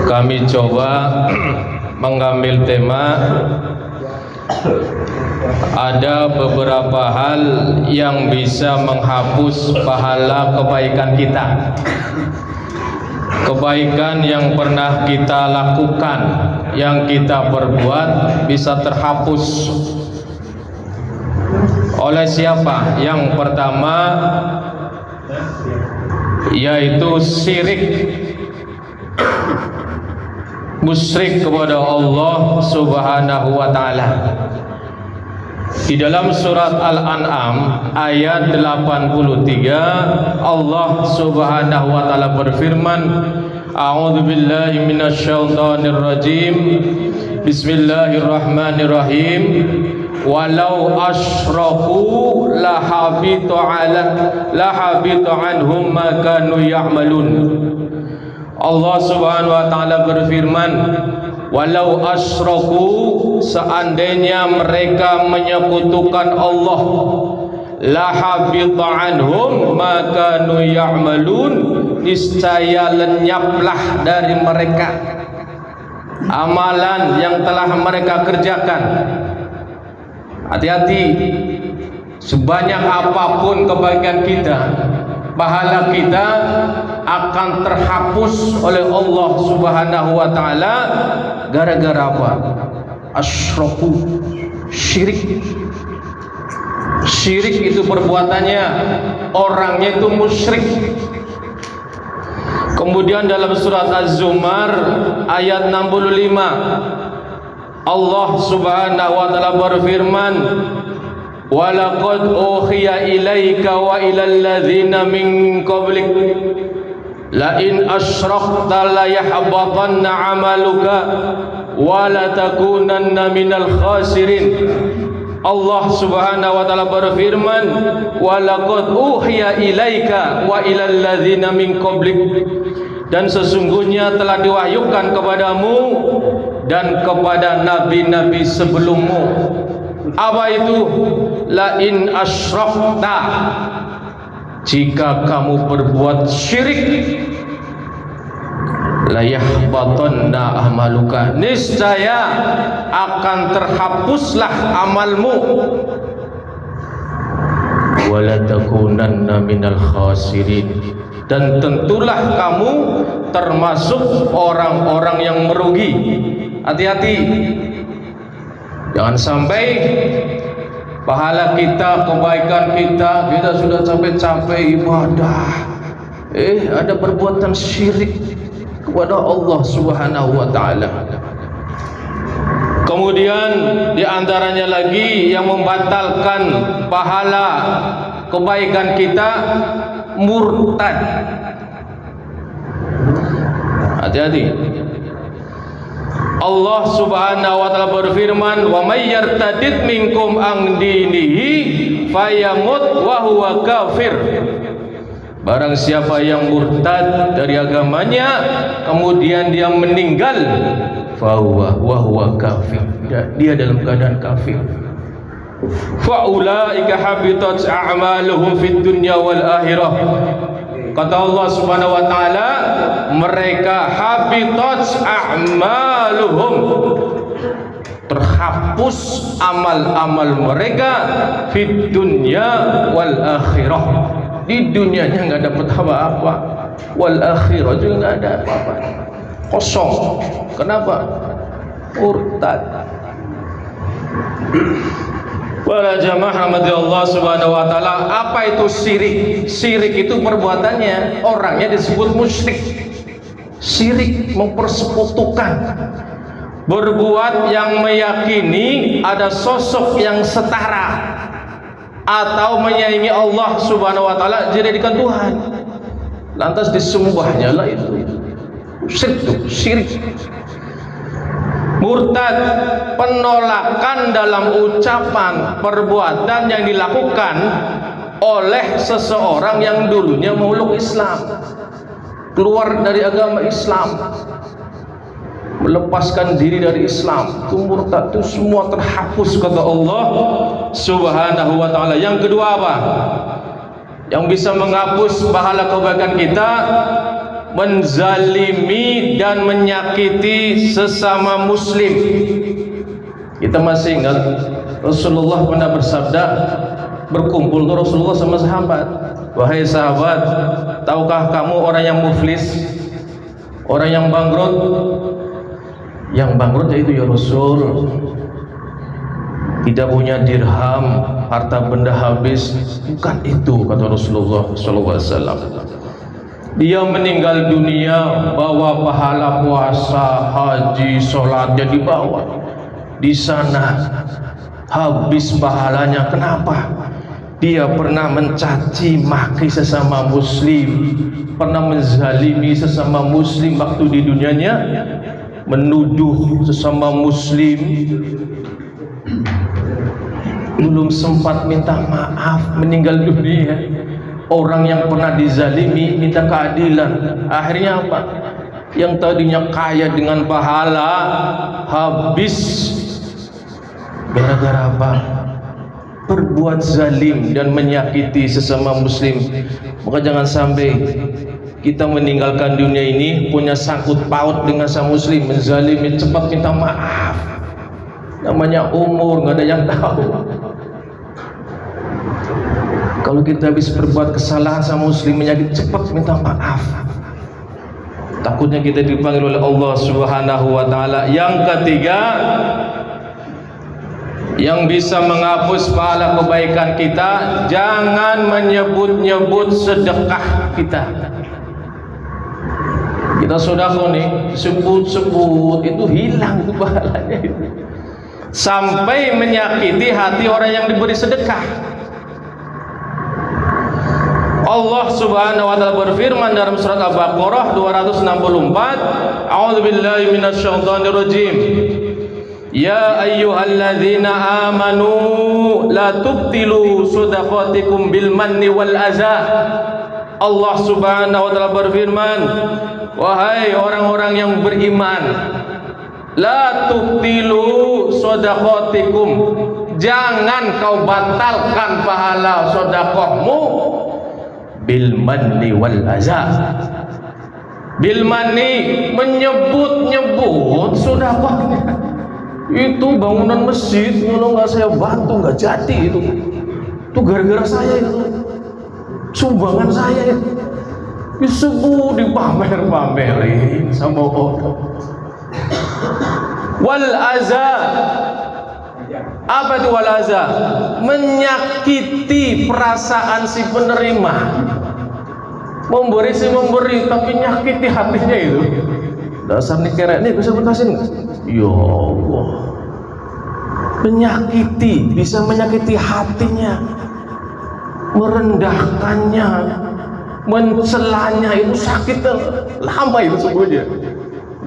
kami coba mengambil tema ada beberapa hal yang bisa menghapus pahala kebaikan kita, kebaikan yang pernah kita lakukan, yang kita perbuat bisa terhapus. Oleh siapa? Yang pertama yaitu syirik, musyrik kepada Allah Subhanahu wa taala. Di dalam surat Al-An'am ayat 83 Allah Subhanahu wa taala berfirman, A'udzu billahi minasyaitonir rajim. Bismillahirrahmanirrahim. Walau asyraku lahabitu anhum ma kanu ya'malun. Allah Subhanahu wa taala berfirman, walau asyraku, seandainya mereka menyekutukan Allah, lahabita anhum ma kanu ya'malun, niscaya lenyaplah dari mereka amalan yang telah mereka kerjakan. Hati-hati, sebanyak apapun kebaikan kita, pahala kita akan terhapus oleh Allah Subhanahu wa taala gara-gara apa? Asyraku, syirik. Syirik itu perbuatannya, orangnya itu musyrik. Kemudian dalam surat Az-Zumar ayat 65 Allah Subhanahu wa taala berfirman, walaqad uhiya ilaika wa ilal ladzina min qablik la in asyrakta la yahbatanna 'amaluka wa la takunanna minal khasirin. Allah Subhanahu wa taala berfirman, walaqad uhiya ilaika wa ilal ladzina min qablik, dan sesungguhnya telah diwahyukan kepadamu dan kepada nabi-nabi sebelummu. Apa itu? La in asyrakta, jika kamu berbuat syirik, la yahbatanna amaluka, niscaya akan terhapuslah amalmu, wala takunanna minal khasirin, dan tentulah kamu termasuk orang-orang yang merugi. Hati-hati, jangan sampai pahala kita, kebaikan kita, kita sudah capek-capek ibadah, ada perbuatan syirik kepada Allah Subhanahu wa taala. Kemudian di antaranya lagi yang membatalkan pahala kebaikan kita, murtad. Hati-hati. Allah Subhanahu wa taala berfirman, wa may yartadid minkum an dinihi fayamut wa huwa kafir. Barang siapa yang murtad dari agamanya kemudian dia meninggal, fahuwa wa huwa kafir, dia dalam keadaan kafir. Fa ulaika habitat a'maluhum fid dunya wal akhirah. Kata Allah Subhanahu wa taala, mereka habitat a'maluhum, terhapus amal-amal mereka fid dunya wal akhirah. Di dunianya enggak dapat apa-apa, wal akhirah juga enggak ada apa-apa. Kosong. Kenapa? Murtad. Para jamaah rahmati Allah Subhanahu wa taala, apa itu syirik? Syirik itu perbuatannya, orangnya disebut musyrik. Syirik mempersekutukan, berbuat yang meyakini ada sosok yang setara atau menyaingi Allah Subhanahu wa taala dijadikan Tuhan, lantas disembahnya lah itu. Syirik. Murtad, penolakan dalam ucapan, perbuatan yang dilakukan oleh seseorang yang dulunya memeluk Islam, keluar dari agama Islam, melepaskan diri dari Islam, itu murtad. Itu semua terhapus kata Allah Subhanahu wa taala. Yang kedua apa? Yang bisa menghapus pahala kebaikan kita, menzalimi dan menyakiti sesama muslim. Kita masih ingat Rasulullah pernah bersabda, berkumpul tuh Rasulullah sama sahabat, wahai sahabat, tahukah kamu orang yang muflis, orang yang bangkrut? Yang bangkrut yaitu ya Rasul, tidak punya dirham, harta benda habis. Bukan itu, kata Rasulullah SAW. Dia meninggal dunia bawa pahala puasa, haji, sholatnya dibawa. Di sana habis pahalanya. Kenapa? Dia pernah mencaci maki sesama muslim, pernah menzalimi sesama muslim waktu di dunianya, menuduh sesama muslim, belum sempat minta maaf, meninggal dunia. Orang yang pernah dizalimi minta keadilan. Akhirnya apa? Yang tadinya kaya dengan pahala habis. Gara-gara apa? Berbuat zalim dan menyakiti sesama muslim. Maka jangan sampai kita meninggalkan dunia ini punya sangkut paut dengan sang muslim, menzalimi, cepat minta maaf. Namanya umur, nggak ada yang tahu. Kalau kita habis berbuat kesalahan sama muslim, menyakiti, cepat minta maaf. Takutnya kita dipanggil oleh Allah Subhanahu wa taala. Yang ketiga, yang bisa menghapus pahala kebaikan kita, jangan menyebut-nyebut sedekah kita. Kita sedekah nih, sebut-sebut, itu hilang tuh pahalanya itu. Sampai menyakiti hati orang yang diberi sedekah. Allah Subhanahu wa taala berfirman dalam surat Al-Baqarah 264, A'udzubillahi minasyaitonir rajim. Ya ayyuhalladzina amanu la tubtilu shadaqatikum bil manni wal adza. Allah Subhanahu wa taala berfirman, wahai orang-orang yang beriman, la tubtilu shadaqatikum, jangan kau batalkan pahala sedekahmu bil manni wal adza. Bil manni, menyebut-nyebut sedekahnya. Itu bangunan masjid kalau nggak saya bantu nggak jadi itu gara-gara saya itu, sumbangan saya itu disebut, dipamer-pamerin sama orang. Wal aza, apa itu wal aza? Menyakiti perasaan si penerima. Memberi si memberi tapi nyakiti hatinya itu. Dasar nih kira ini bisa bentasin nggak? Ya Allah, menyakiti, bisa menyakiti hatinya, merendahkannya, mencelanya, itu sakit lama itu sebenarnya.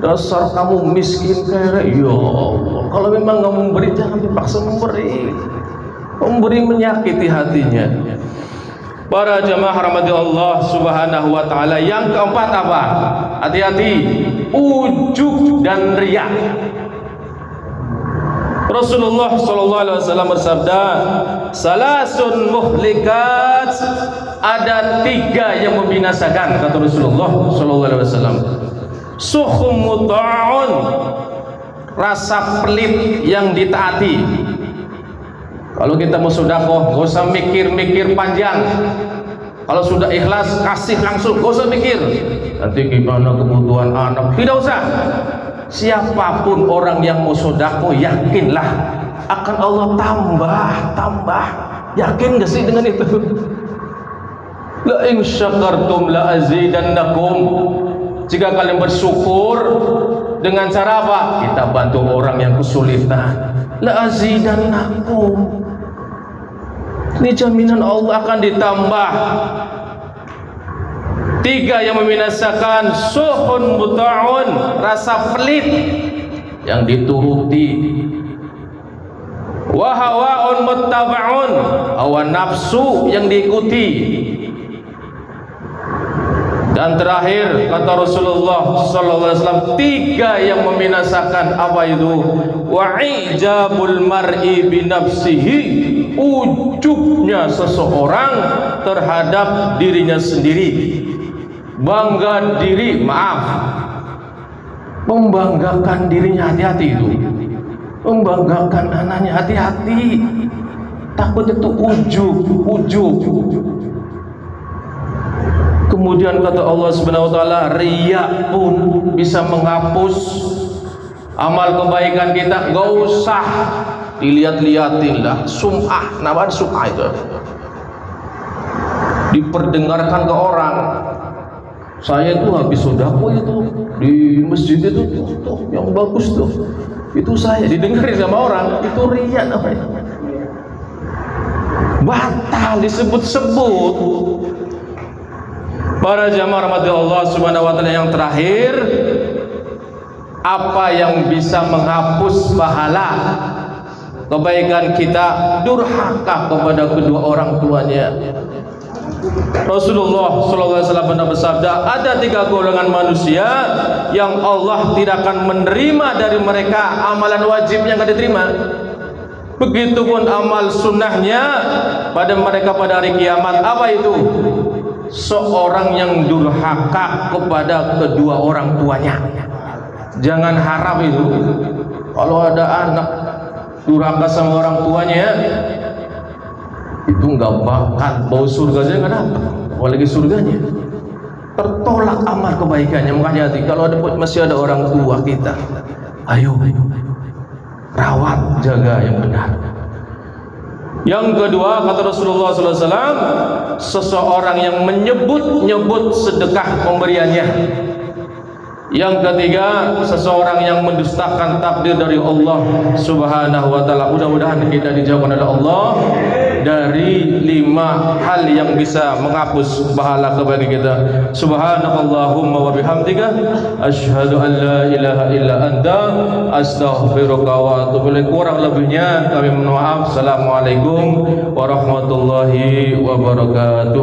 Dasar kamu miskin kayak, ya Allah, kalau memang nggak memberi jangan dipaksa memberi. Memberi menyakiti hatinya. Para jamaah rahmati Allah Subhanahu wa taala. Yang keempat apa? Hati-hati, ujub dan riya. Rasulullah sallallahu alaihi wasallam bersabda, salasun muhlikat, ada 3 yang membinasakan, kata Rasulullah sallallahu alaihi wasallam. Sukhum muta'un, rasa pelit yang ditaati. Kalau kita mau sedekah, gak usah mikir-mikir panjang. Kalau sudah ikhlas, kasih langsung, gak usah mikir nanti gimana kebutuhan anak, tidak usah. Siapapun orang yang mau sedekah, yakinlah akan Allah tambah. Yakin gak sih dengan itu? La in syakartum la azidannakum. Jika kalian bersyukur, dengan cara apa? Kita bantu orang yang kesulitan. La azidannakum. Ini jaminan Allah akan ditambah. 3 yang membinasakan, suhun muta'un, rasa pelit yang dituruti, wa hawaun muttaba'un, hawa nafsu yang diikuti. Dan terakhir kata Rasulullah sallallahu alaihi wasallam, 3 yang membinasakan apa itu? Wa ijabul mar'i bi nafsihi, ujubnya seseorang terhadap dirinya sendiri. bangga diri, maaf, membanggakan dirinya, hati-hati itu. Membanggakan anaknya, hati-hati. Takut itu ujub. Kemudian kata Allah Subhanahu wa taala, riya pun bisa menghapus amal kebaikan kita. Gak usah dilihat-lihatin lah. Sum'ah, namanya sum'ah itu. Diperdengarkan ke orang. Saya itu habis sedekah itu di masjid itu tuh yang bagus tuh. Itu saya didengarin sama orang, itu riya namanya. Batal disebut-sebut. Para jamaah rahmati Allah Subhanahu wa taala, yang terakhir, apa yang bisa menghapus pahala kebaikan kita? Durhaka kepada kedua orang tuanya. Rasulullah SAW pernah bersabda, ada 3 golongan manusia yang Allah tidak akan menerima dari mereka amalan wajibnya, nggak diterima. Begitupun amal sunnahnya pada mereka pada hari kiamat. Apa itu? Seorang yang durhaka kepada kedua orang tuanya. Jangan harap itu. Kalau ada anak durhaka sama orang tuanya, itu nggak bakat bau surganya, nggak dapat. Apalagi surganya tertolak amal kebaikannya. Makanya hati, kalau masih ada orang tua kita, ayo rawat, jaga yang benar. Yang kedua, kata Rasulullah SAW, seseorang yang menyebut sedekah pemberiannya. Yang ketiga, seseorang yang mendustakan takdir dari Allah Subhanahu wa taala. Mudah-mudahan kita dijauhkan oleh Allah dari 5 hal yang bisa menghapus pahala kebaikan kita. Subhanakallahumma wa bihamdika asyhadu an la ilaha illa anta astaghfiruka wa atubu ilaik. Kurang lebihnya kami mohon maaf. Assalamualaikum warahmatullahi wabarakatuh.